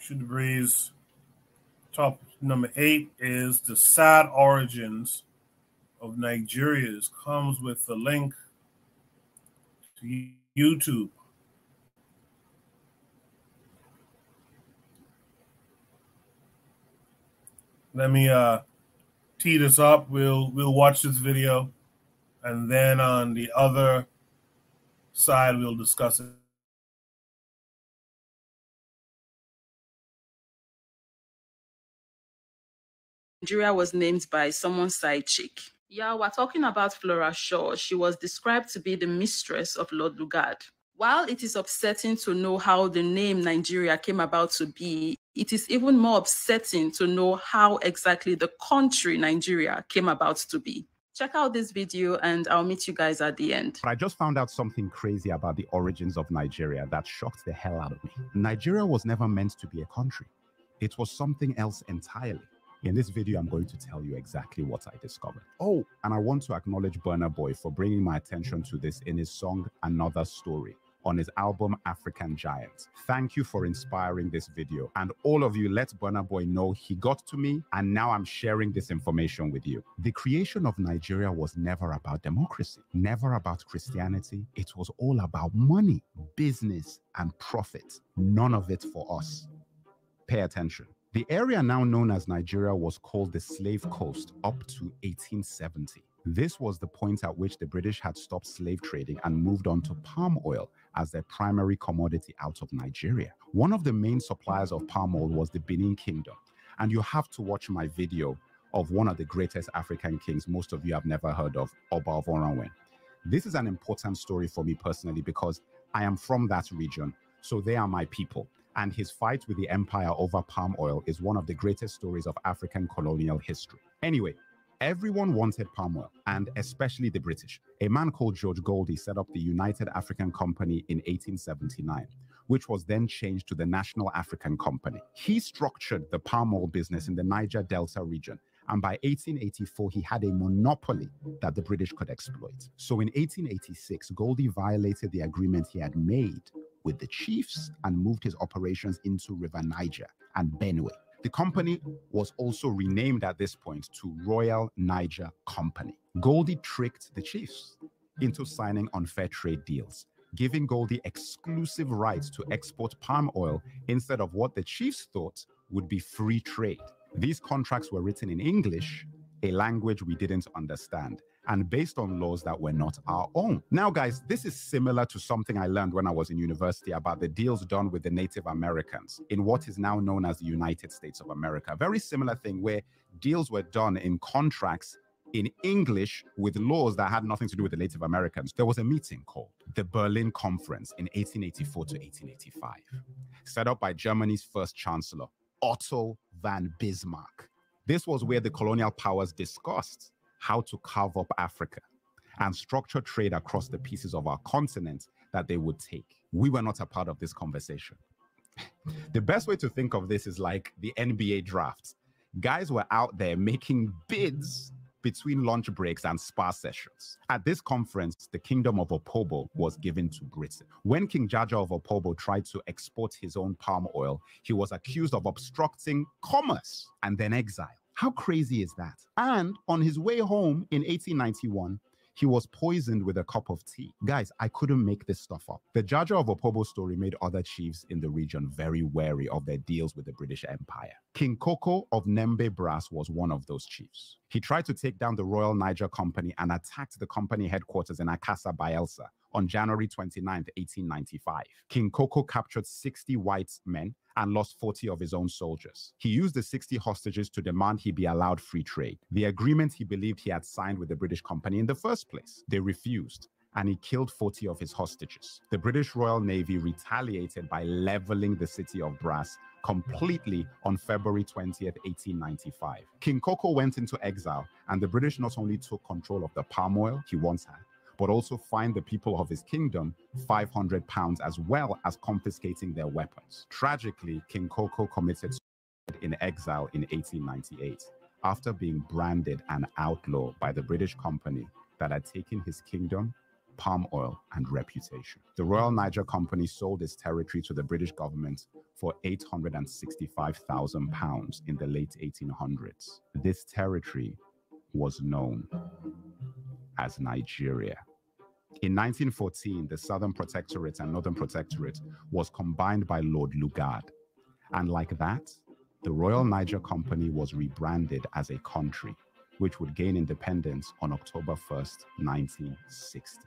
Should Breeze. Top number 8 is The Sad Origins of Nigeria's. Comes with the link to YouTube. Let me tee this up. We'll watch this video, and then on the other side we'll discuss it. Nigeria was named by someone's side chick. Yeah, we're talking about Flora Shaw. She was described to be the mistress of Lord Lugard. While it is upsetting to know how the name Nigeria came about to be, it is even more upsetting to know how exactly the country Nigeria came about to be. Check out this video and I'll meet you guys at the end. But I just found out something crazy about the origins of Nigeria that shocked the hell out of me. Nigeria was never meant to be a country. It was something else entirely. In this video, I'm going to tell you exactly what I discovered. Oh, and I want to acknowledge Burna Boy for bringing my attention to this in his song, Another Story, on his album, African Giant. Thank you for inspiring this video. And all of you, let Burna Boy know he got to me, and now I'm sharing this information with you. The creation of Nigeria was never about democracy, never about Christianity. It was all about money, business, and profit. None of it for us. Pay attention. The area now known as Nigeria was called the Slave Coast up to 1870. This was the point at which the British had stopped slave trading and moved on to palm oil as their primary commodity out of Nigeria. One of the main suppliers of palm oil was the Benin Kingdom. And you have to watch my video of one of the greatest African kings most of you have never heard of, Oba of Oranwen. This is an important story for me personally because I am from that region, so they are my people. And his fight with the empire over palm oil is one of the greatest stories of African colonial history. Anyway, everyone wanted palm oil, and especially the British. A man called George Goldie set up the United African Company in 1879, which was then changed to the National African Company. He structured the palm oil business in the Niger Delta region, and by 1884, he had a monopoly that the British could exploit. So in 1886, Goldie violated the agreement he had made with the chiefs and moved his operations into River Niger and Benue. The company was also renamed at this point to Royal Niger Company. Goldie tricked the chiefs into signing unfair trade deals, giving Goldie exclusive rights to export palm oil instead of what the chiefs thought would be free trade. These contracts were written in English, a language we didn't understand, and based on laws that were not our own. Now, guys, this is similar to something I learned when I was in university about the deals done with the Native Americans in what is now known as the United States of America. A very similar thing where deals were done in contracts in English with laws that had nothing to do with the Native Americans. There was a meeting called the Berlin Conference in 1884 to 1885, set up by Germany's first chancellor, Otto von Bismarck. This was where the colonial powers discussed how to carve up Africa and structure trade across the pieces of our continent that they would take. We were not a part of this conversation. The best way to think of this is like the NBA drafts. Guys were out there making bids between lunch breaks and spa sessions. At this conference, the kingdom of Opobo was given to Britain. When King Jaja of Opobo tried to export his own palm oil, he was accused of obstructing commerce and then exiled. How crazy is that? And on his way home in 1891, he was poisoned with a cup of tea. Guys, I couldn't make this stuff up. The Jaja of Opobo story made other chiefs in the region very wary of their deals with the British Empire. King Koko of Nembe Brass was one of those chiefs. He tried to take down the Royal Niger Company and attacked the company headquarters in Akassa, Bayelsa on January 29, 1895. King Koko captured 60 white men and lost 40 of his own soldiers. He used the 60 hostages to demand he be allowed free trade, the agreement he believed he had signed with the British company in the first place. They refused, and he killed 40 of his hostages. The British Royal Navy retaliated by leveling the city of Brass completely on February 20th, 1895. King Koko went into exile, and the British not only took control of the palm oil he once had, but also fined the people of his kingdom £500 as well as confiscating their weapons. Tragically, King Koko committed suicide in exile in 1898 after being branded an outlaw by the British company that had taken his kingdom palm oil, and reputation. The Royal Niger Company sold its territory to the British government for £865,000 in the late 1800s. This territory was known as Nigeria. In 1914, the Southern Protectorate and Northern Protectorate was combined by Lord Lugard. And like that, the Royal Niger Company was rebranded as a country, which would gain independence on October 1st, 1960.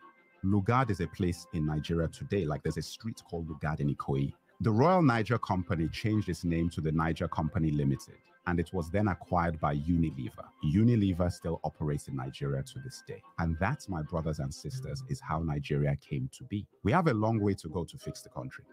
Lugard is a place in Nigeria today, like there's a street called Lugard in Ikoyi. The Royal Niger Company changed its name to the Niger Company Limited, and it was then acquired by Unilever. Unilever still operates in Nigeria to this day. And that, my brothers and sisters, is how Nigeria came to be. We have a long way to go to fix the country.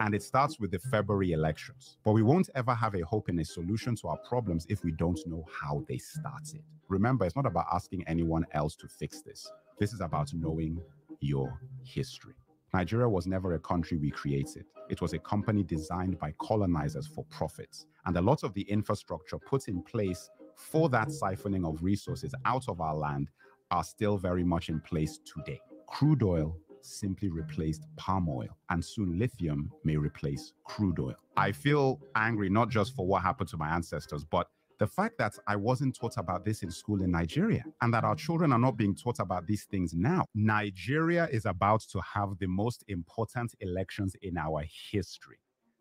And it starts with the February elections. But we won't ever have a hope in a solution to our problems if we don't know how they started. Remember, it's not about asking anyone else to fix this. This is about knowing your history. Nigeria was never a country we created. It was a company designed by colonizers for profits. And a lot of the infrastructure put in place for that siphoning of resources out of our land are still very much in place today. Crude oil simply replaced palm oil, and soon lithium may replace crude oil. I feel angry not just for what happened to my ancestors, but the fact that I wasn't taught about this in school in Nigeria, and that our children are not being taught about these things now. Nigeria is about to have the most important elections in our history.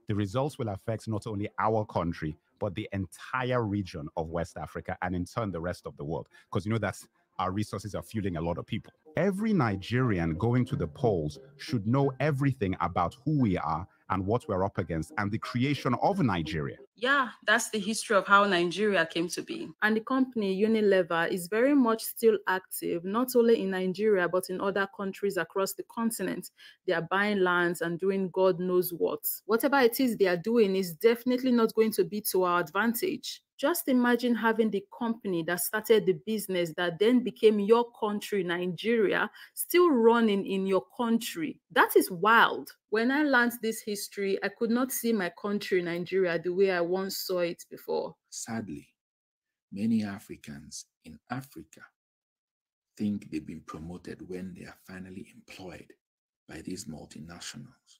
The results will affect not only our country, but the entire region of West Africa, and in turn, the rest of the world. Because you know that's our resources are fueling a lot of people. Every Nigerian going to the polls should know everything about who we are and what we're up against and the creation of Nigeria. Yeah, that's the history of how Nigeria came to be. And the company Unilever is very much still active, not only in Nigeria, but in other countries across the continent. They are buying lands and doing God knows what. Whatever it is they are doing is definitely not going to be to our advantage. Just imagine having the company that started the business that then became your country, Nigeria, still running in your country. That is wild. When I learned this history, I could not see my country, Nigeria, the way I once saw it before. Sadly, many Africans in Africa think they've been promoted when they are finally employed by these multinationals,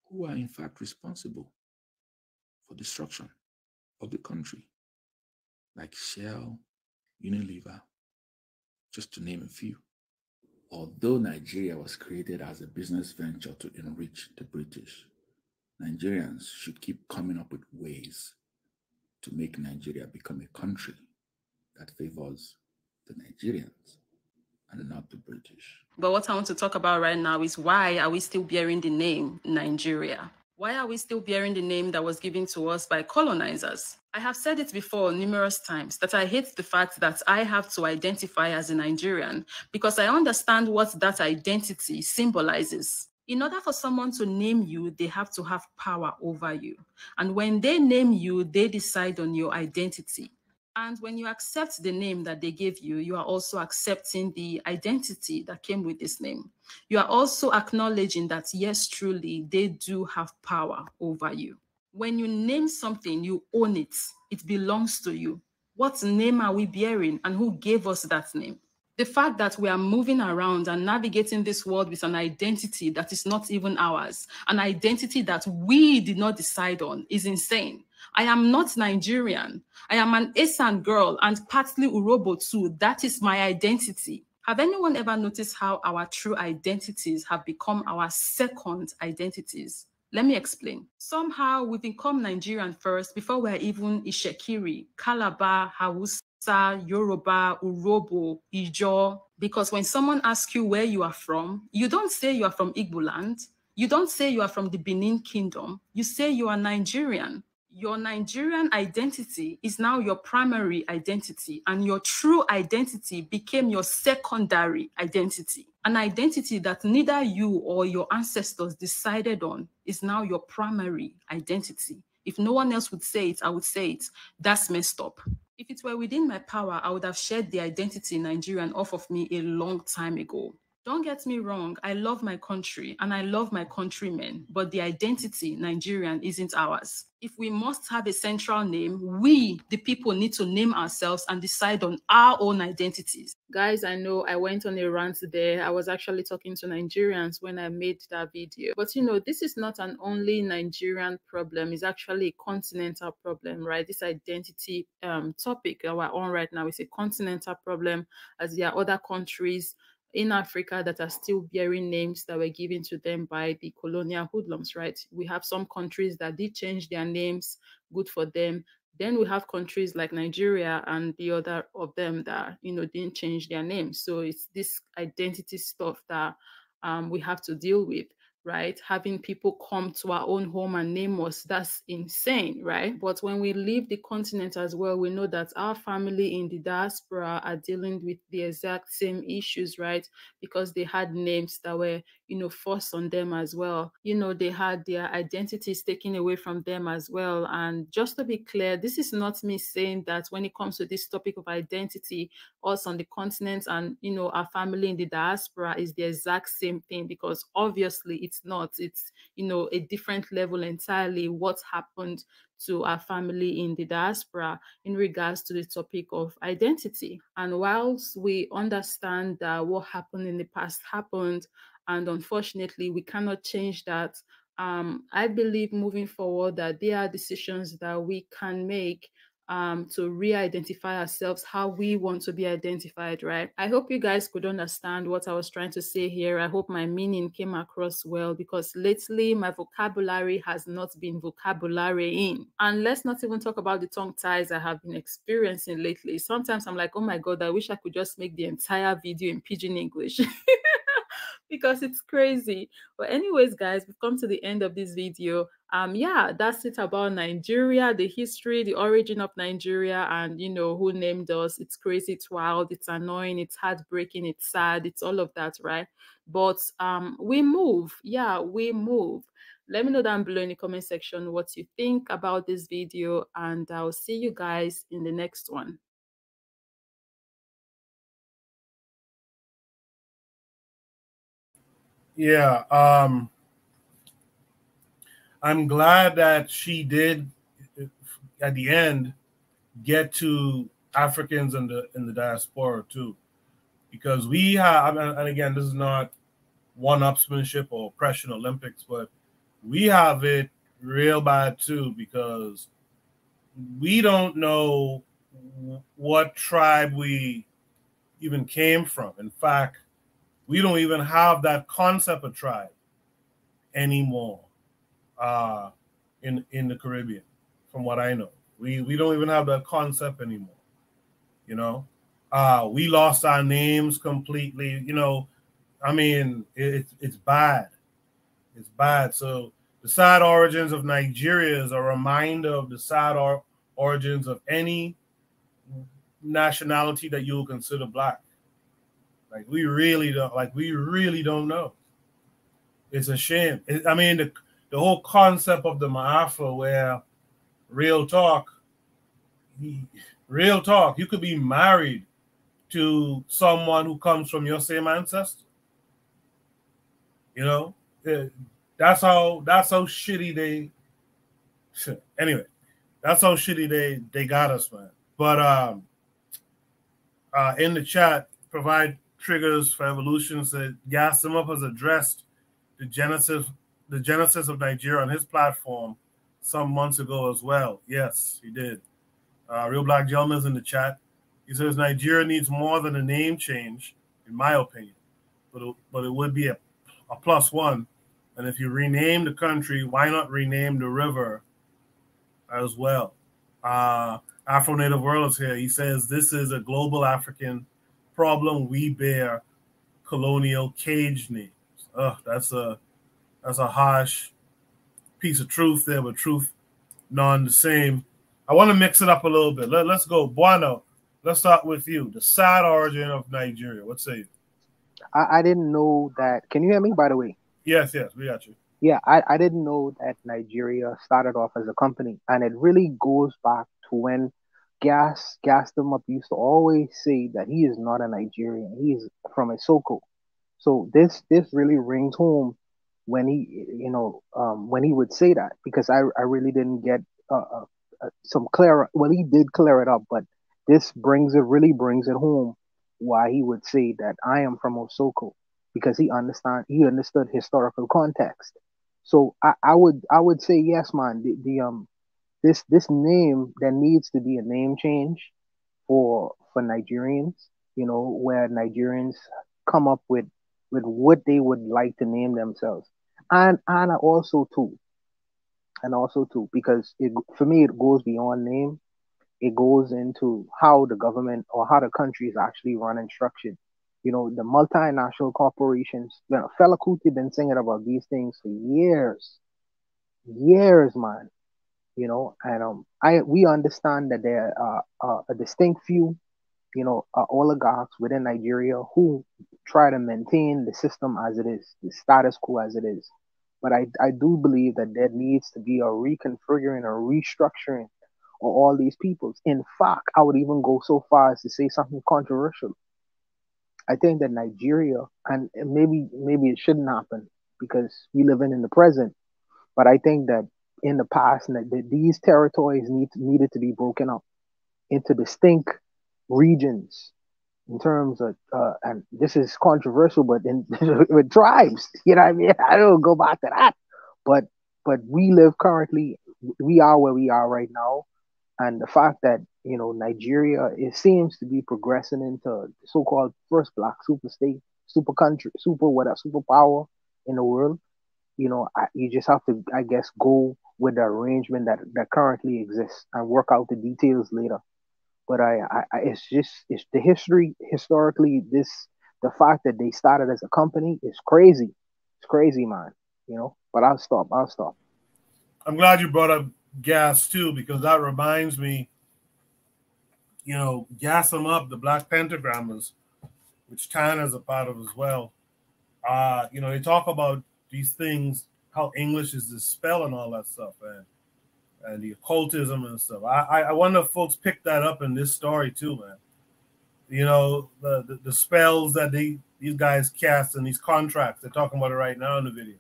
who are in fact responsible for destruction of the country, like Shell, Unilever, just to name a few. Although Nigeria was created as a business venture to enrich the British, Nigerians should keep coming up with ways to make Nigeria become a country that favors the Nigerians and not the British. But what I want to talk about right now is why are we still bearing the name Nigeria? Why are we still bearing the name that was given to us by colonizers? I have said it before numerous times that I hate the fact that I have to identify as a Nigerian because I understand what that identity symbolizes. In order for someone to name you, they have to have power over you. And when they name you, they decide on your identity. And when you accept the name that they gave you, you are also accepting the identity that came with this name. You are also acknowledging that, yes, truly, they do have power over you. When you name something, you own it. It belongs to you. What name are we bearing and who gave us that name? The fact that we are moving around and navigating this world with an identity that is not even ours, an identity that we did not decide on, is insane. I am not Nigerian. I am an Esan girl and partly Urobo too. That is my identity. Have anyone ever noticed how our true identities have become our second identities? Let me explain. Somehow we become Nigerian first before we're even Ishekiri, Calabar, Hausa, Yoruba, Urobo, Ijo. Because when someone asks you where you are from, you don't say you are from Igbo land. You don't say you are from the Benin Kingdom. You say you are Nigerian. Your Nigerian identity is now your primary identity, and your true identity became your secondary identity. An identity that neither you or your ancestors decided on is now your primary identity. If no one else would say it, I would say it. That's messed up. If it were within my power, I would have shared the identity Nigerian off of me a long time ago. Don't get me wrong, I love my country and I love my countrymen, but the identity, Nigerian, isn't ours. If we must have a central name, we, the people, need to name ourselves and decide on our own identities. Guys, I know I went on a rant there. I was actually talking to Nigerians when I made that video. But you know, this is not an only Nigerian problem. It's actually a continental problem, right? This identity topic that we're on right now is a continental problem, as there are other countries in Africa that are still bearing names that were given to them by the colonial hoodlums, right? We have some countries that did change their names, good for them. Then we have countries like Nigeria and the other of them that, you know, didn't change their names. So it's this identity stuff that we have to deal with, right? Having people come to our own home and name us, that's insane, right? But when we leave the continent as well, we know that our family in the diaspora are dealing with the exact same issues, right? Because they had names that were, you know, forced on them as well. You know, they had their identities taken away from them as well. And just to be clear, this is not me saying that when it comes to this topic of identity, us on the continent and, you know, our family in the diaspora is the exact same thing, because obviously it's not. It's, you know, a different level entirely what happened to our family in the diaspora in regards to the topic of identity. And whilst we understand that what happened in the past happened, and unfortunately we cannot change that, I believe moving forward that there are decisions that we can make to re-identify ourselves how we want to be identified, right? I hope you guys could understand what I was trying to say here. I hope my meaning came across well, because lately my vocabulary has not been vocabularying. And let's not even talk about the tongue ties I have been experiencing lately. Sometimes I'm like, oh my God, I wish I could just make the entire video in Pidgin English. Because it's crazy. But anyways, guys, we've come to the end of this video. Yeah, that's it about Nigeria, the history, the origin of Nigeria, and you know who named us. It's crazy, it's wild, it's annoying, it's heartbreaking, it's sad, it's all of that, right? But we move. Yeah, we move. Let me know down below in the comment section what you think about this video, and I'll see you guys in the next one. Yeah, I'm glad that she did at the end get to Africans in the diaspora too, because we have, and again, this is not one-upsmanship or oppression Olympics, but we have it real bad too, because we don't know what tribe we even came from. In fact, we don't even have that concept of tribe anymore in the Caribbean, from what I know. We don't even have that concept anymore. You know, we lost our names completely. You know, I mean, it's bad. It's bad. So the sad origins of Nigeria is a reminder of the sad origins of any nationality that you will consider black. Like we really don't know. It's a shame. I mean, the whole concept of the Ma'afa, where real talk, you could be married to someone who comes from your same ancestor. You know, that's how shitty they. Anyway, that's how shitty they got us, man. But in the chat, provide triggers for evolution said Yasimov has addressed the genesis of Nigeria on his platform some months ago as well. Yes, he did. Real Black Gentleman's in the chat. He says Nigeria needs more than a name change, in my opinion, but it would be a plus one. And if you rename the country, why not rename the river as well? Afro Native World is here. He says this is a global African problem. We bear colonial cage names. That's a harsh piece of truth there, but truth none the same. I want to mix it up a little bit. Let's go. Buano, let's start with you. The sad origin of Nigeria. What say you? I didn't know that. Can you hear me, by the way? Yes, we got you. Yeah, I didn't know that Nigeria started off as a company. And it really goes back to when Gas them up used to always say that he is not a Nigerian. He is from Isoko. So this really rings home when he, when he would say that, because I really didn't get some clear. Well, he did clear it up, but this really brings it home why he would say that I am from Osoko, because he understood historical context. So I would say yes, man. This name, there needs to be a name change for Nigerians, where Nigerians come up with what they would like to name themselves. And also too, because for me it goes beyond name. It goes into how the government or how the country is actually run and structured. The multinational corporations. Fela Kuti been singing about these things for years, man. And we understand that there are a distinct few, oligarchs within Nigeria who try to maintain the system as it is, the status quo as it is. But I do believe that there needs to be a reconfiguring, a restructuring of all these peoples. In fact, I would even go so far as to say something controversial. I think that Nigeria, and maybe it shouldn't happen because we live in the present, but I think that in the past, that these territories needed to be broken up into distinct regions in terms of, and this is controversial, but in with tribes, you know what I mean? I don't go back to that, but we live currently, we are where we are right now, and the fact that Nigeria, it seems to be progressing into the so-called first black super state, super country, superpower in the world. You just have to, I guess, go with the arrangement that currently exists and work out the details later. But it's the historically, the fact that they started as a company is crazy. It's crazy, man. But I'll stop. I'm glad you brought up gas too, because that reminds me, gas them up, the Black Pentagrammers, which Tana's a part of as well. They talk about these things, how English is the spell and all that stuff, and the occultism and stuff. I wonder if folks picked that up in this story too, man. The spells that these guys cast and these contracts. They're talking about it right now in the video.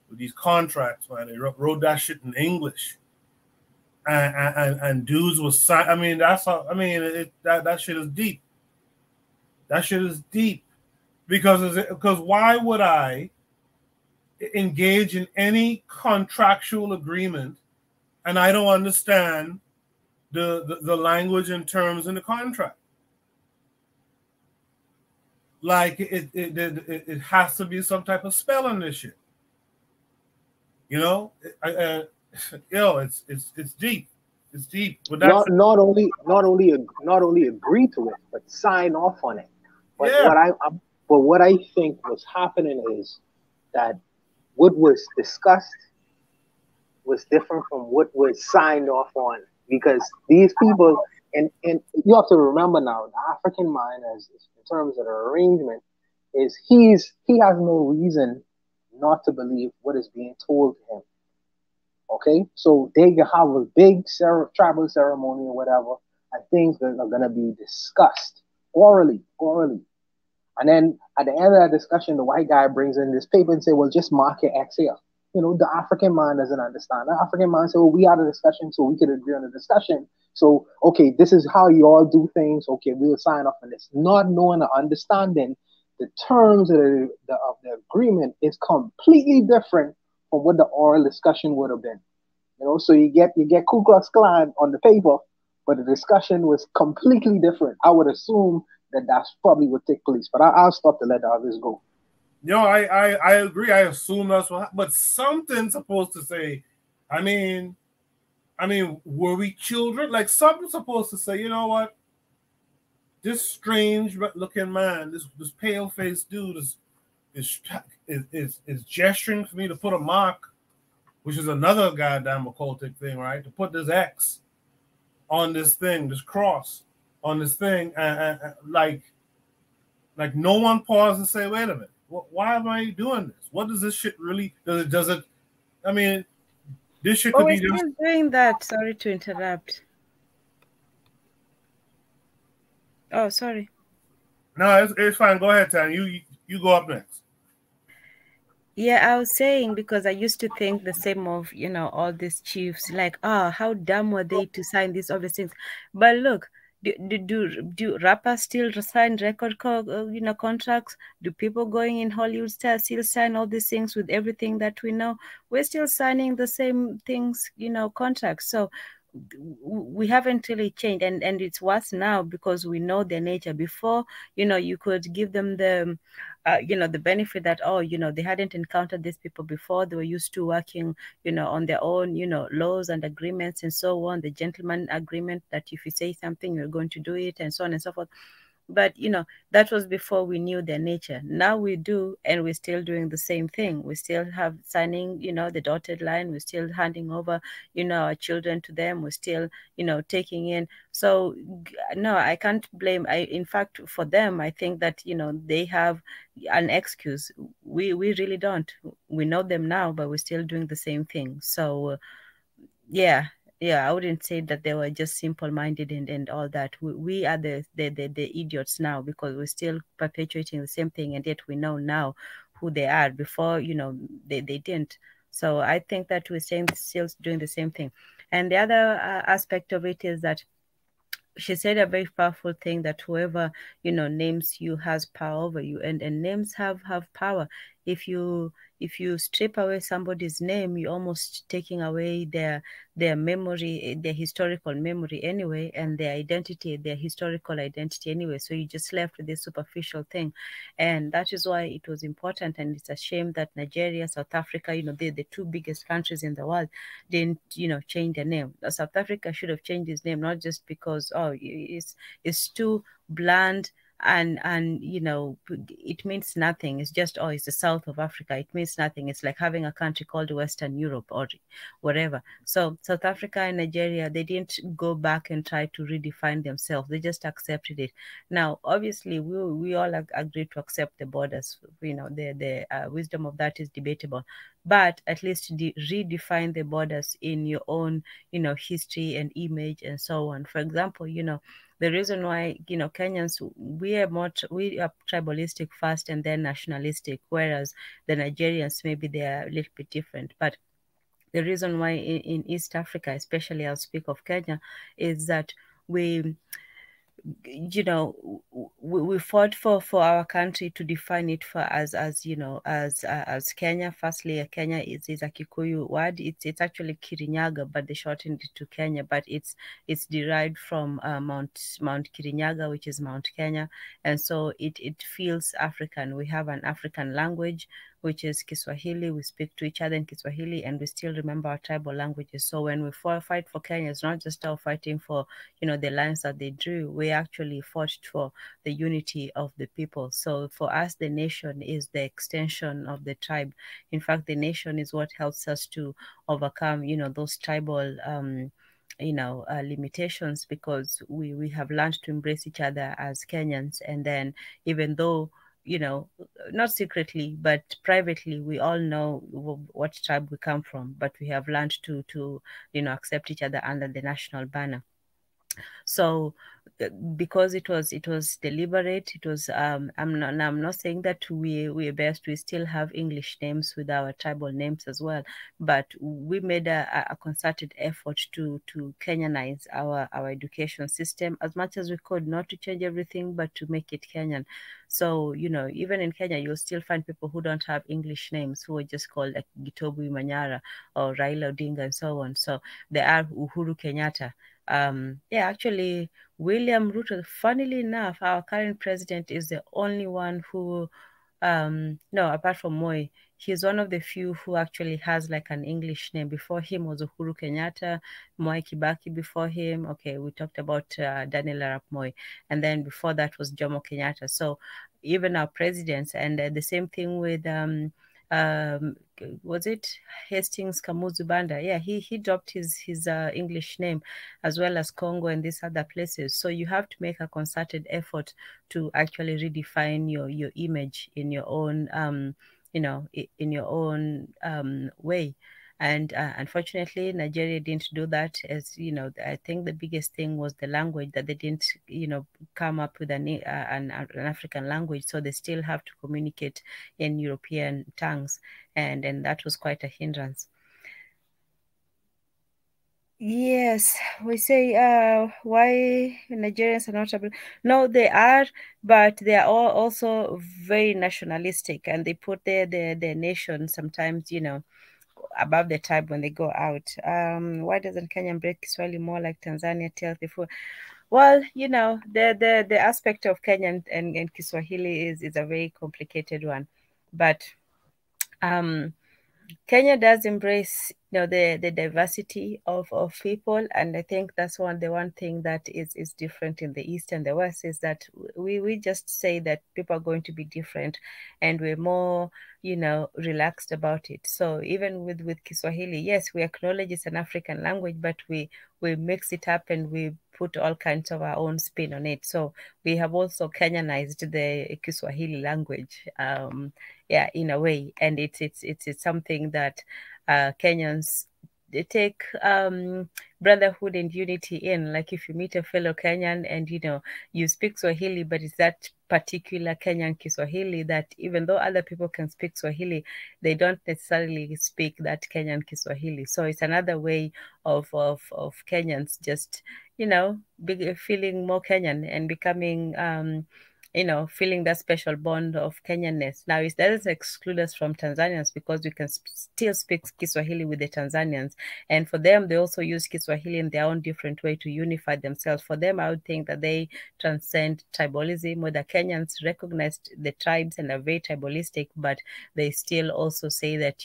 With these contracts, man, they wrote that shit in English, and dudes was sign. I mean, that's how. I mean, that shit is deep. That shit is deep because why would I engage in any contractual agreement and I don't understand the language and terms in the contract? Like it has to be some type of spell on this shit. It's deep. It's deep. Not only agree to it, but sign off on it. But yeah. what I think was happening is that what was discussed was different from what was signed off on, because these people, and you have to remember now, the African mind, as in terms of the arrangement, is he has no reason not to believe what is being told to him. Okay, so they have a big tribal ceremony or whatever, and things that are gonna be discussed orally. And then at the end of that discussion, the white guy brings in this paper and say, well, just mark your X here. The African man doesn't understand. The African man says, well, we had a discussion, so we could agree on the discussion. So, okay, this is how you all do things. Okay, we'll sign off on this. Not knowing or understanding the terms of the agreement is completely different from what the oral discussion would have been. So you get Ku Klux Klan on the paper, but the discussion was completely different. I would assume that that's probably what took place, but I'll stop to let the others go. I agree. I assume that's what happened, but something's supposed to say. I mean, were we children? Like something's supposed to say, you know what? This strange looking man, this pale faced dude is gesturing for me to put a mark, which is another goddamn occultic thing, right? To put this X on this thing, this cross on this thing, and like no one paused and say, wait a minute, why am I doing this? What does this shit really, does it, I mean, this shit could be just... still doing that. Sorry to interrupt. Oh, sorry. No, it's fine. Go ahead, Tan. You go up next. Yeah, I was saying because I used to think the same of, all these chiefs, like, how dumb were they to sign these, all these things. But look, do rappers still sign contracts? Do people going in Hollywood still sign all these things with everything that we know? We're still signing the same things, contracts. So we haven't really changed, and it's worse now because we know their nature. Before, you could give them the the benefit that, they hadn't encountered these people before. They were used to working, on their own, laws and agreements and so on. The gentleman agreement that if you say something, you're going to do it, and so on and so forth. But that was before we knew their nature. Now we do, and we're still doing the same thing. We still have signing, the dotted line. We're still handing over, our children to them. We're still, taking in. So no, I can't blame. In fact, for them, I think that they have an excuse. We really don't. We know them now, but we're still doing the same thing. So yeah, I wouldn't say that they were just simple-minded and all that. We are the idiots now because we're still perpetuating the same thing, and yet we know now who they are. Before, they didn't. So I think that we're still doing the same thing. And the other aspect of it is that she said a very powerful thing, that whoever names you has power over you, and names have power. If you strip away somebody's name, you're almost taking away their memory, their historical memory anyway, and their identity, their historical identity anyway. So you just left with this superficial thing. And that is why it was important. And it's a shame that Nigeria, South Africa, the two biggest countries in the world, didn't change their name. South Africa should have changed his name, not just because it's too bland, and it means nothing. It's just, it's the south of Africa. It means nothing. It's like having a country called Western Europe or whatever. So South Africa and Nigeria, they didn't go back and try to redefine themselves. They just accepted it. Now, obviously, we all agree to accept the borders. The wisdom of that is debatable, but at least redefine the borders in your own history and image and so on. For example, the reason why Kenyans, we are tribalistic first and then nationalistic, whereas the Nigerians, maybe they are a little bit different. But the reason why in East Africa, especially I'll speak of Kenya, is that we fought for our country to define it for as Kenya. Firstly, Kenya is a Kikuyu word. It's actually Kirinyaga, but they shortened it to Kenya. But it's derived from Mount Kirinyaga, which is Mount Kenya, and so it feels African. We have an African language, which is Kiswahili. We speak to each other in Kiswahili, and we still remember our tribal languages. So when we fight for Kenya, it's not just our fighting for the lines that they drew. We actually fought for the unity of the people. So for us, the nation is the extension of the tribe. In fact, the nation is what helps us to overcome, those tribal limitations, because we have learned to embrace each other as Kenyans. And then even though not secretly, but privately, we all know what tribe we come from, but we have learned to accept each other under the national banner. So because it was deliberate, it was I'm not saying that we're best. We still have English names with our tribal names as well, but we made a concerted effort to Kenyanize our education system as much as we could, not to change everything, but to make it Kenyan. So even in Kenya, you'll still find people who don't have English names, who are just called like Gitobu Manyara or Raila Odinga and so on. So there are Uhuru Kenyatta. Actually, William Ruto, funnily enough, our current president, is the only one who, no, apart from Moi, he's one of the few who actually has like an English name. Before him was Uhuru Kenyatta, Moi Kibaki before him. Okay, we talked about Daniel Arap Moi. And then before that was Jomo Kenyatta. So even our presidents, and the same thing with was it Hastings Kamuzu Banda? Yeah, he dropped his English name, as well as Congo and these other places. So you have to make a concerted effort to actually redefine your image in your own in your own way. And unfortunately, Nigeria didn't do that. As you know, I think the biggest thing was the language, that they didn't, come up with an African language, so they still have to communicate in European tongues, and that was quite a hindrance. Yes, we say why Nigerians are not able. No, they are, but they are all also very nationalistic, and they put their nation sometimes, above the tribe when they go out. Why doesn't Kenya break Kiswahili more like Tanzania tells before? Well, the aspect of Kenya and Kiswahili is a very complicated one, but Kenya does embrace, the diversity of people, and I think that's the one thing that is different in the East and the West, is that we just say that people are going to be different, and we're more, relaxed about it. So even with Kiswahili, yes, we acknowledge it's an African language, but we mix it up and we put all kinds of our own spin on it. So we have also Kenyanized the Kiswahili language. Yeah, in a way, and it's something that Kenyans, they take brotherhood and unity in. Like if you meet a fellow Kenyan and you speak Swahili, but it's that particular Kenyan Kiswahili that even though other people can speak Swahili, they don't necessarily speak that Kenyan Kiswahili. So it's another way of Kenyans just feeling more Kenyan and becoming feeling that special bond of Kenyanness. Now, it doesn't exclude us from Tanzanians, because we can still speak Kiswahili with the Tanzanians. And for them, they also use Kiswahili in their own different way to unify themselves. For them, I would think that they transcend tribalism, where the Kenyans recognized the tribes and are very tribalistic, but they still also say that,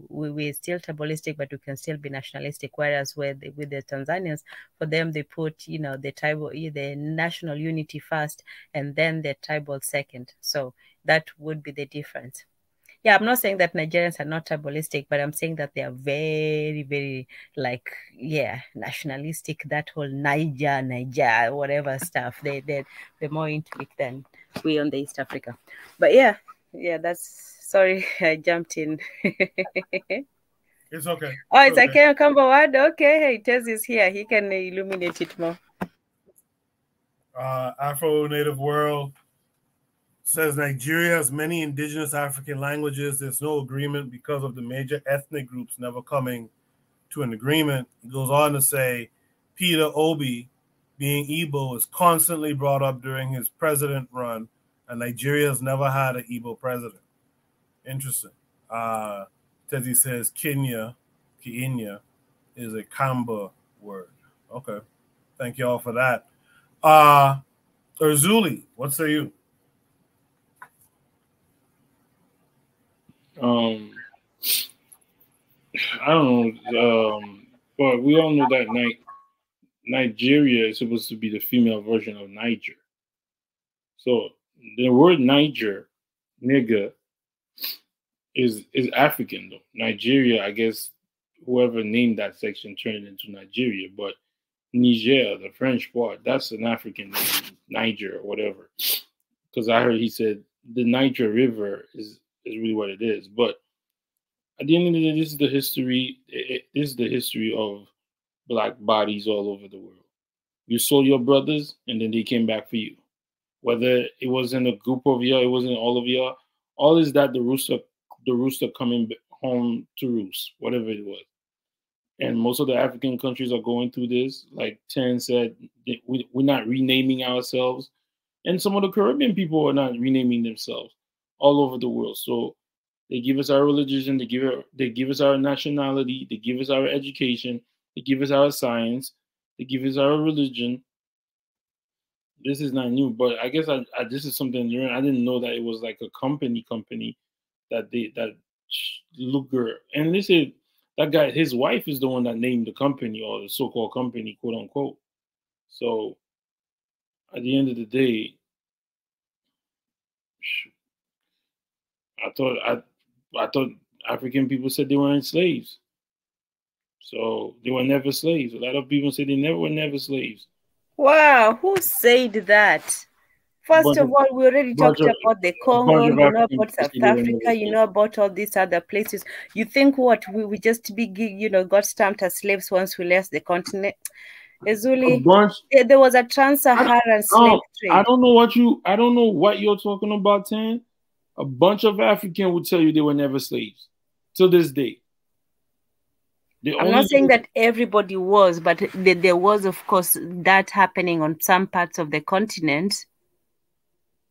we're still tribalistic, but we can still be nationalistic. Whereas with the Tanzanians, for them, they put, the national unity first, and then the tribal second. So that would be the difference. Yeah, I'm not saying that Nigerians are not tribalistic, but I'm saying that they are very, very nationalistic. That whole Niger, whatever stuff. They're more into it than we on the East Africa. But yeah, that's, sorry, I jumped in. It's okay. Oh, it's okay. Kambawad. Okay, hey, Tez is here. He can illuminate it more. Afro Native World says Nigeria has many indigenous African languages. There's no agreement because of the major ethnic groups never coming to an agreement. It goes on to say Peter Obi, being Igbo, is constantly brought up during his president run, and Nigeria has never had an Igbo president. Interesting. Tezzy says Kenya is a Kamba word. Okay. Thank you all for that. Urzuli, what say you? I don't know, but we all know that Nigeria is supposed to be the female version of Niger. So the word Niger, nigga, is African though. Nigeria, I guess whoever named that section turned it into Nigeria, but Niger, the French part, that's an African name, Niger or whatever. Because I heard he said the Niger River is really what it is. But at the end of the day, this is the history. This is the history of Black bodies all over the world. You saw your brothers, and then they came back for you. Whether it wasn't a group of y'all, it wasn't all of y'all. All is that the rooster coming home to roost, whatever it was. And most of the African countries are going through this. Like Tan said, we're not renaming ourselves. And some of the Caribbean people are not renaming themselves all over the world. So they give us our religion, they give us our nationality, they give us our education, they give us our science, they give us our religion. This is not new, but I guess this is something new. I didn't know that it was like a company that Luger, and they said that guy, his wife is the one that named the company, or the so-called company, quote unquote. So at the end of the day, I thought African people said they weren't slaves. So they were never slaves. A lot of people say they were never slaves. Wow, who said that? First of all, we already talked about the Congo, you know about South Africa, you know about all these other places. You think what we just be, you know, got stamped as slaves once we left the continent? Ezuli, there was a trans-Saharan slave trade. I don't know what you're talking about, Tan. A bunch of Africans will tell you they were never slaves to this day. I'm not saying that everybody was, but there was, of course, that happening on some parts of the continent.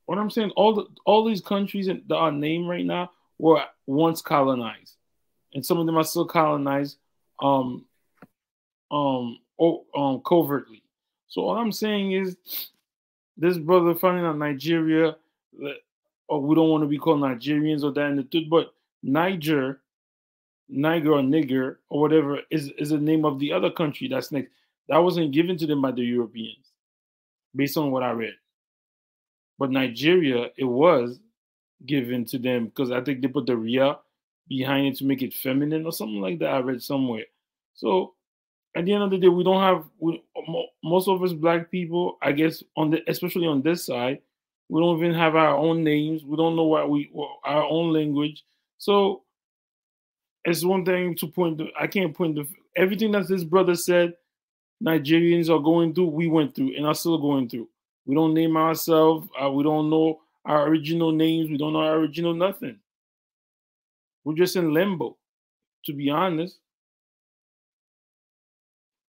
What I'm saying, all these countries that are named right now were once colonized, and some of them are still colonized, covertly. So all I'm saying is, this brother finding out Nigeria, or we don't want to be called Nigerians or that and the truth, but Niger or nigger or whatever is the name of the other country that's next. That wasn't given to them by the Europeans, based on what I read. But Nigeria, it was given to them because I think they put the Ria behind it to make it feminine or something like that. I read somewhere. So at the end of the day, we don't have most of us black people, I guess, especially on this side, we don't even have our own names. We don't know our own language. So it's one thing to point to. I can't point to everything that this brother said. Nigerians are going through. We went through and are still going through. We don't name ourselves. We don't know our original names. We don't know our original nothing. We're just in limbo, to be honest.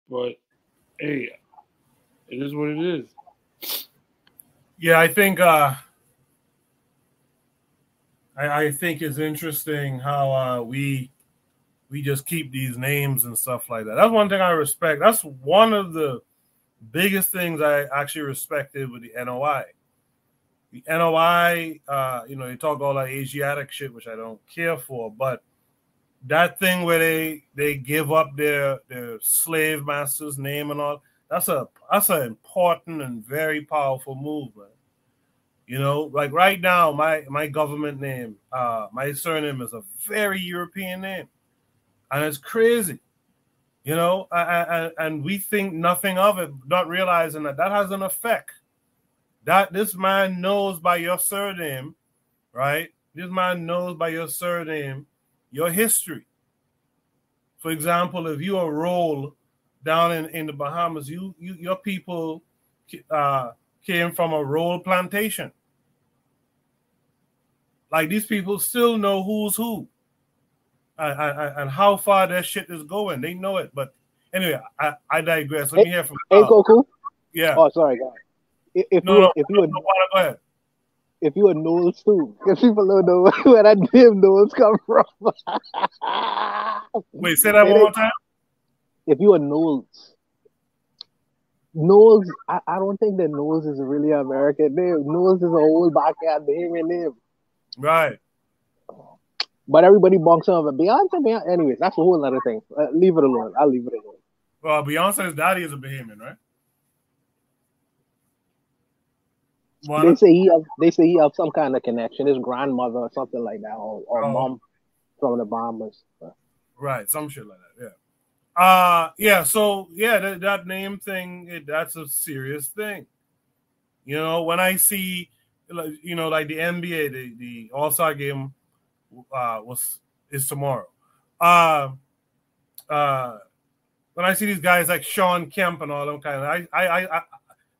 But hey, it is what it is. Yeah, I think I think it's interesting how we just keep these names and stuff like that. That's one thing I respect. That's one of the biggest things I actually respected with the NOI. The NOI, you know, they talk all that Asiatic shit, which I don't care for, but that thing where they give up their slave master's name and all, that's an important and very powerful move, man. You know, like right now, my government name, my surname is a very European name, and it's crazy. You know, and we think nothing of it, not realizing that has an effect. That this man knows by your surname, right? This man knows by your surname your history. For example, if you are Roll down in the Bahamas, your people came from a Roll plantation. Like, these people still know who's who. And how far that shit is going. They know it. But anyway, I digress. Let me hear from Hey, Coco. Yeah. Oh, sorry, guys. If you a Knowles too, because people don't know where that damn Knowles come from. Wait, say that one more time. If you a Knowles, I don't think that Knowles is really an American name. Knowles is an old backyard Bahamian name. Right. But everybody bonks on it. Beyonce. Anyways, that's a whole other thing. Leave it alone. I'll leave it alone. Well, Beyonce's daddy is a Bahamian, right? They say he have some kind of connection. His grandmother or something like that, or mom from the Bahamas. Right, some shit like that. Yeah. Yeah. So yeah, that name thing, that's a serious thing. You know, when I see, you know, like the NBA, the All-Star game is tomorrow. When I see these guys like Sean Kemp and all them kind of, I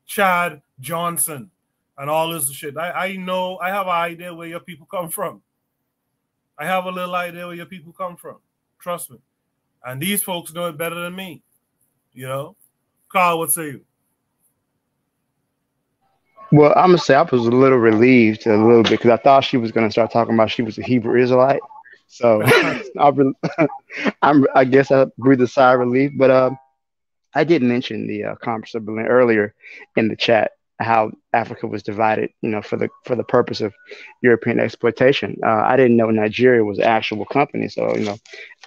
Chad Johnson and all this shit, I know, I have an idea where your people come from. I have a little idea where your people come from. Trust me. And these folks know it better than me. You know? Carl, what say you? Well, I'm gonna say I was a little relieved because I thought she was gonna start talking about she was a Hebrew Israelite. So I guess I breathed a sigh of relief. But I did mention the Conference of Berlin earlier in the chat, how Africa was divided, you know, for the purpose of European exploitation. I didn't know Nigeria was an actual company, so you know,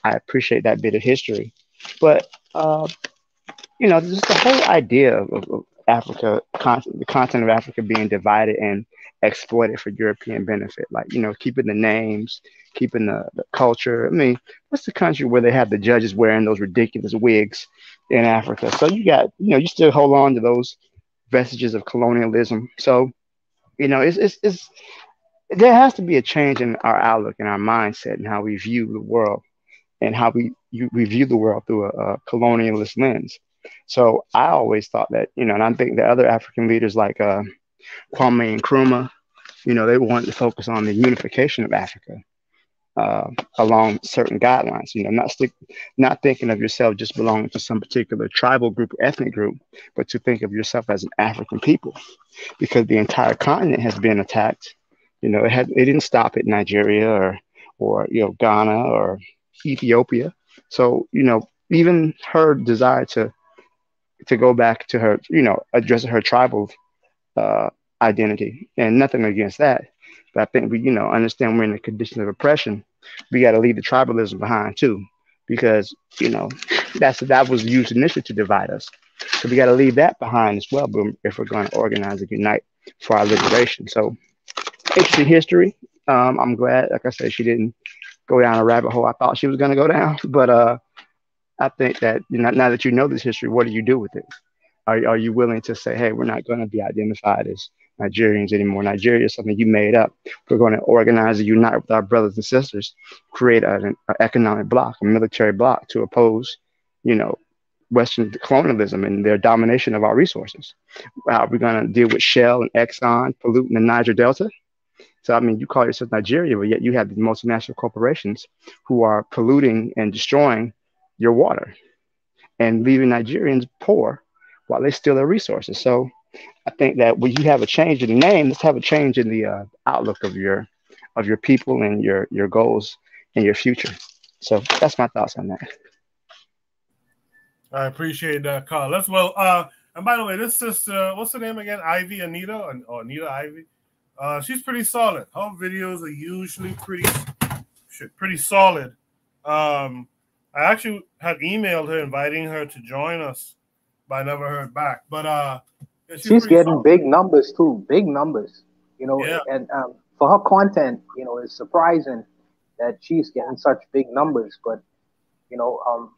I appreciate that bit of history. But you know, just the whole idea of Africa, the continent of Africa being divided and exploited for European benefit, like, you know, keeping the names, keeping the culture. I mean, what's the country where they have the judges wearing those ridiculous wigs in Africa? So you got, you know, you still hold on to those vestiges of colonialism. So You know, it's there has to be a change in our outlook and our mindset and how we view the world and how we view the world through a colonialist lens. So I always thought that, you know, and I think the other African leaders like Kwame Nkrumah, you know, they wanted to focus on the unification of Africa along certain guidelines. You know, not thinking of yourself just belonging to some particular tribal group, or ethnic group, but to think of yourself as an African people, because the entire continent has been attacked. You know, it didn't stop at Nigeria or you know, Ghana or Ethiopia. So, you know, even her desire to go back to her, you know, address her tribal uh, identity, and nothing against that. But I think we, you know, understand we're in a condition of oppression. We got to leave the tribalism behind too, because, you know, that was used initially to divide us. So we got to leave that behind as well. But if we're going to organize and unite for our liberation, so interesting history. I'm glad, like I said, she didn't go down a rabbit hole I thought she was going to go down. But I think that, you know, now that you know this history, what do you do with it? Are you willing to say, hey, we're not going to be identified as Nigerians anymore? Nigeria is something you made up. We're going to organize and unite with our brothers and sisters, create an economic bloc, a military bloc to oppose, you know, Western colonialism and their domination of our resources. How are we going to deal with Shell and Exxon polluting the Niger Delta? So, I mean, you call yourself Nigeria, but yet you have these multinational corporations who are polluting and destroying your water and leaving Nigerians poor while they steal their resources. So I think that when you have a change in the name, let's have a change in the outlook of your people and your goals and your future. So that's my thoughts on that. I appreciate that, Carl. And by the way, this sister, what's her name again? Ivy Anita or Anita Ivy. She's pretty solid. Her videos are usually pretty solid. I actually had emailed her inviting her to join us, but I never heard back. But yeah, she's getting solid. Big numbers too, big numbers. You know, yeah. And for her content, you know, it's surprising that she's getting such big numbers. But you know,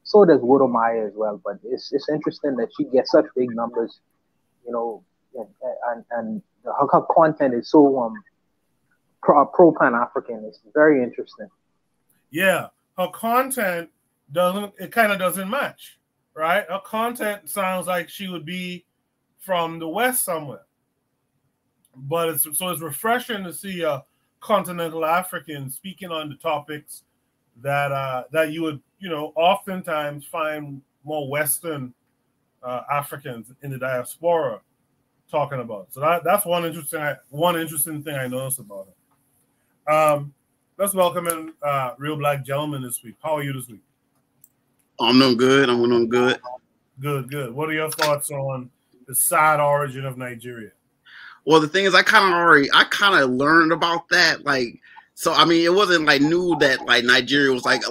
so does Widow Maya as well. But it's interesting that she gets such big numbers. You know, and her content is so pro Pan African. It's very interesting. Yeah, her content kind of doesn't match, right? Her content sounds like she would be from the West somewhere, but it's refreshing to see a continental African speaking on the topics that you would, you know, oftentimes find more Western Africans in the diaspora talking about. So that's one interesting thing I noticed about it. Let's welcome in Real Black Gentleman this week. How are you this week? I'm doing good. I'm doing good. Good. What are your thoughts on the sad origin of Nigeria? Well, the thing is, I kind of learned about that. Like, so I mean, it wasn't like new that like Nigeria was like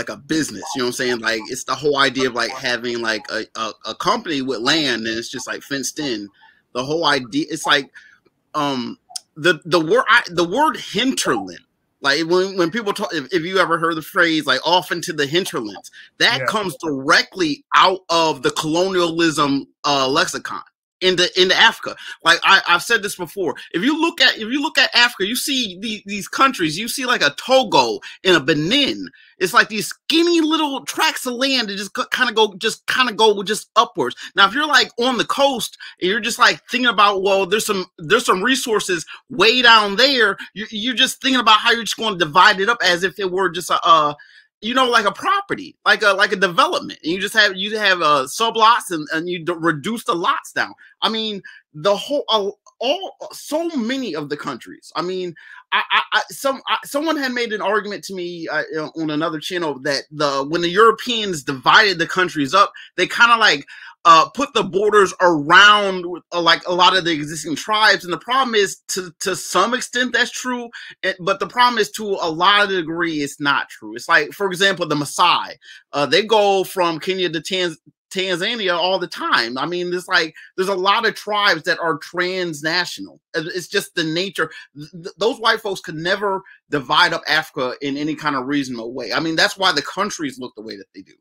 a business. You know what I'm saying? Like, it's the whole idea of like having like a company with land and it's just like fenced in. The whole idea, it's like the word hinterland. Like when people talk, if you ever heard the phrase like off into the hinterlands, that comes directly out of the colonialism lexicon into Africa. Like I've said this before. If you look at Africa, you see these countries. You see like a Togo and a Benin. It's like these skinny little tracts of land that just kind of go upwards. Now, if you're like on the coast and you're just like thinking about, well, there's some resources way down there. You're just thinking about how you're just going to divide it up as if it were just like a property, like a development. And you have sublots and you reduce the lots down. I mean, the whole so many of the countries. I mean, someone had made an argument to me on another channel that when the Europeans divided the countries up, they kind of like put the borders around like a lot of the existing tribes. And the problem is to some extent that's true, but the problem is to a lot of the degree it's not true. It's like, for example, the Maasai, they go from Kenya to Tanzania all the time. I mean, there's a lot of tribes that are transnational. It's just the nature. Those white folks could never divide up Africa in any kind of reasonable way. I mean, that's why the countries look the way that they do.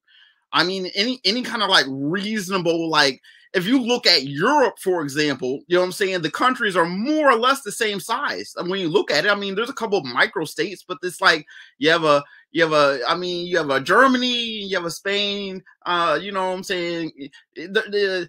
I mean, any kind of like reasonable, like if you look at Europe, for example, you know what I'm saying? The countries are more or less the same size. And when you look at it, I mean, there's a couple of micro states, but it's like you have a Germany, you have a Spain, you know what I'm saying? A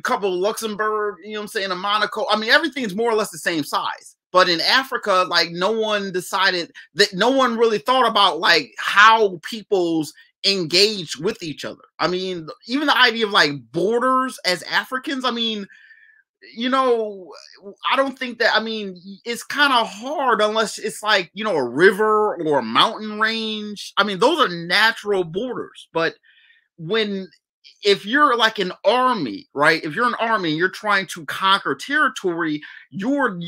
couple of Luxembourg, you know what I'm saying? A Monaco. I mean, everything's more or less the same size. But in Africa, like no one really thought about like how people's engaged with each other. I mean, even the idea of like borders as Africans, I mean, you know, I don't think that, I mean, it's kind of hard unless it's like, you know, a river or a mountain range. I mean, those are natural borders. But if you're like an army, right? If you're an army and you're trying to conquer territory, and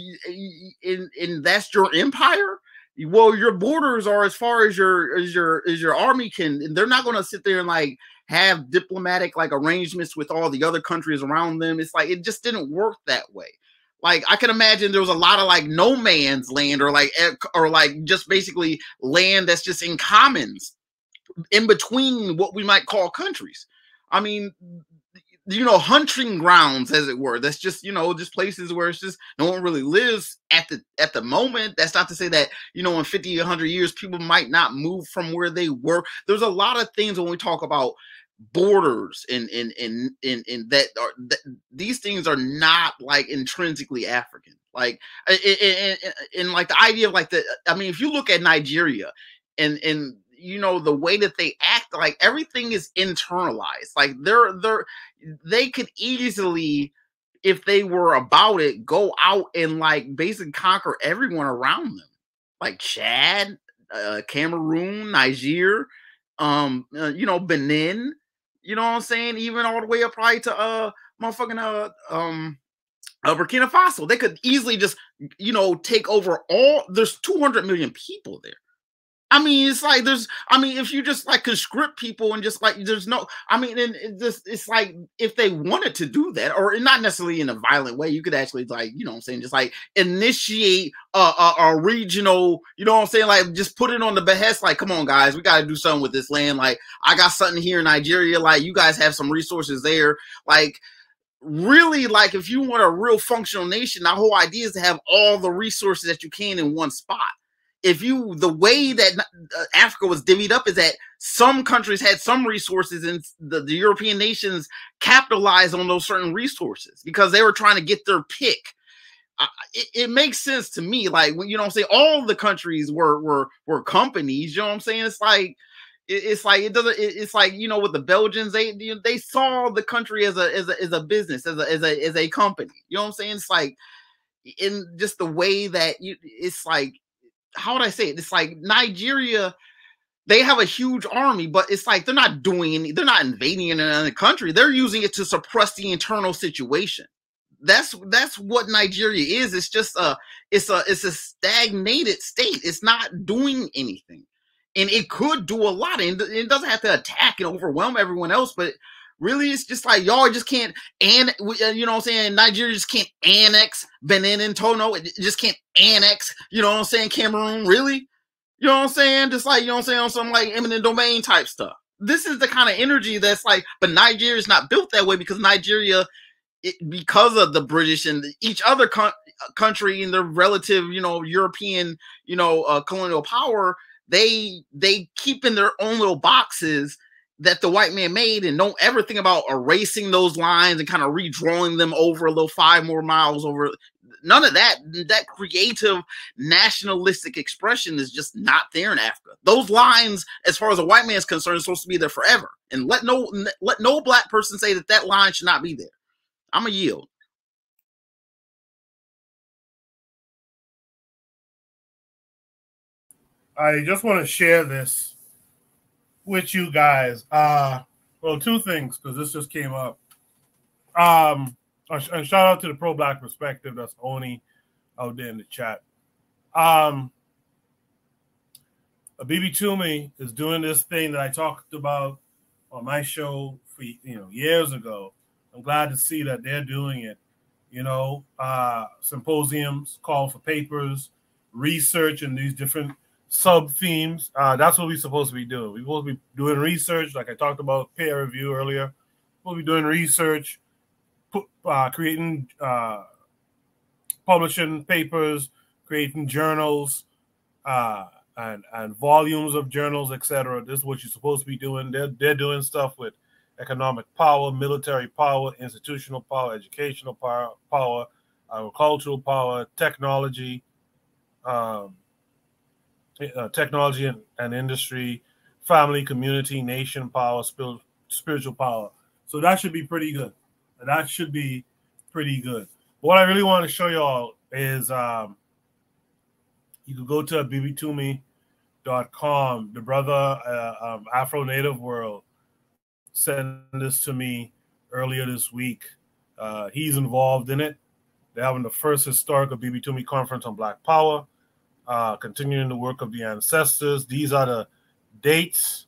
that's your empire. Well, your borders are as far as your army can, and they're not going to sit there and like have diplomatic like arrangements with all the other countries around them. It's like it just didn't work that way. Like I can imagine there was a lot of like no man's land or like just basically land that's just in commons in between what we might call countries. I mean, you know, hunting grounds, as it were. That's just, you know, just places where it's just no one really lives at the moment. That's not to say that, you know, in 50, 100 years, people might not move from where they were. There's a lot of things when we talk about borders and these things are not like intrinsically African. Like, and like the idea of like I mean, if you look at Nigeria and you know, the way that they act, like everything is internalized. Like they could easily, if they were about it, go out and like basically conquer everyone around them, like Chad, Cameroon, Niger, you know, Benin, you know what I'm saying? Even all the way up probably to motherfucking Burkina Faso. They could easily just, you know, take over there's 200 million people there. I mean, it's like if you just like conscript people and just like there's no, I mean, and it's like if they wanted to do that, or not necessarily in a violent way, you could actually like, you know what I'm saying, just like initiate a regional, you know what I'm saying, like just put it on the behest, like, come on guys, we got to do something with this land. Like I got something here in Nigeria, like you guys have some resources there, like really, like if you want a real functional nation, the whole idea is to have all the resources that you can in one spot. The way that Africa was divvied up is that some countries had some resources and the European nations capitalized on those certain resources because they were trying to get their pick. It makes sense to me. Like, you know what I'm saying? All the countries were companies, you know what I'm saying? It's like it's like, you know, with the Belgians, they saw the country as a business, as a company. You know what I'm saying? It's like in just the way that it's like, how would I say it? It's like Nigeria, they have a huge army, but it's like they're not invading another country. They're using it to suppress the internal situation. That's what Nigeria is. It's just it's a stagnated state. It's not doing anything. And it could do a lot. And it doesn't have to attack and overwhelm everyone else, but really, it's just like y'all just can't, and you know what I'm saying, Nigeria just can't annex Benin and Tono. It just can't annex, you know what I'm saying, Cameroon. Really, you know what I'm saying? Just like, you know what I'm saying, on some like eminent domain type stuff. This is the kind of energy that's like, but Nigeria is not built that way because Nigeria, because of the British and each other country and their relative, you know, European, you know, colonial power, they keep in their own little boxes that the white man made and don't ever think about erasing those lines and kind of redrawing them over a little 5 more miles over. None of that creative nationalistic expression is just not there in Africa. Those lines, as far as a white man's concerned, are supposed to be there forever. And let no black person say that line should not be there. I'm a yield. I just want to share this with you guys. Well, 2 things, because this just came up. And shout out to the pro-black perspective. That's Oni out there in the chat. Bibi Toomey is doing this thing that I talked about on my show for, you know, years ago. I'm glad to see that they're doing it. You know, symposiums, call for papers, research in these different sub themes. That's what we're supposed to be doing. We're supposed to be doing research, like I talked about peer review earlier. We'll be doing research, creating, publishing papers, creating journals, and volumes of journals, etc. This is what you're supposed to be doing. They're doing stuff with economic power, military power, institutional power, educational power, agricultural power, technology, technology and industry, family, community, nation power, spiritual power. So that should be pretty good. That should be pretty good. What I really want to show y'all is you can go to bbtoomey.com. The brother Afro Native World sent this to me earlier this week. He's involved in it. They're having the first historical BB Toomey conference on Black Power, continuing the work of the ancestors. These are the dates.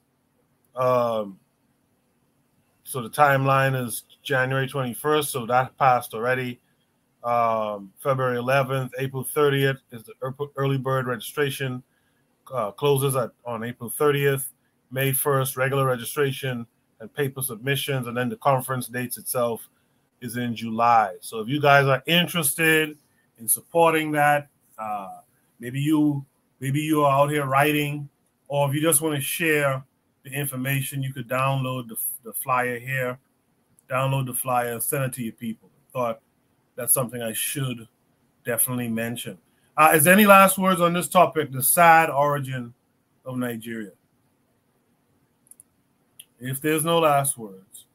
So the timeline is January 21st, so that passed already. February 11th, April 30th is the early bird registration. Closes on April 30th. May 1st, regular registration and paper submissions, and then the conference dates itself is in July. So if you guys are interested in supporting that, maybe you are out here writing, or if you just want to share the information, you could download the flyer here, download the flyer, send it to your people. Thought that's something I should definitely mention. Is there any last words on this topic, the sad origin of Nigeria? If there's no last words,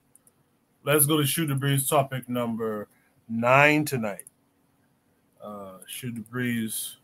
let's go to Shoot the Breeze topic number 9 tonight. Shoot the Breeze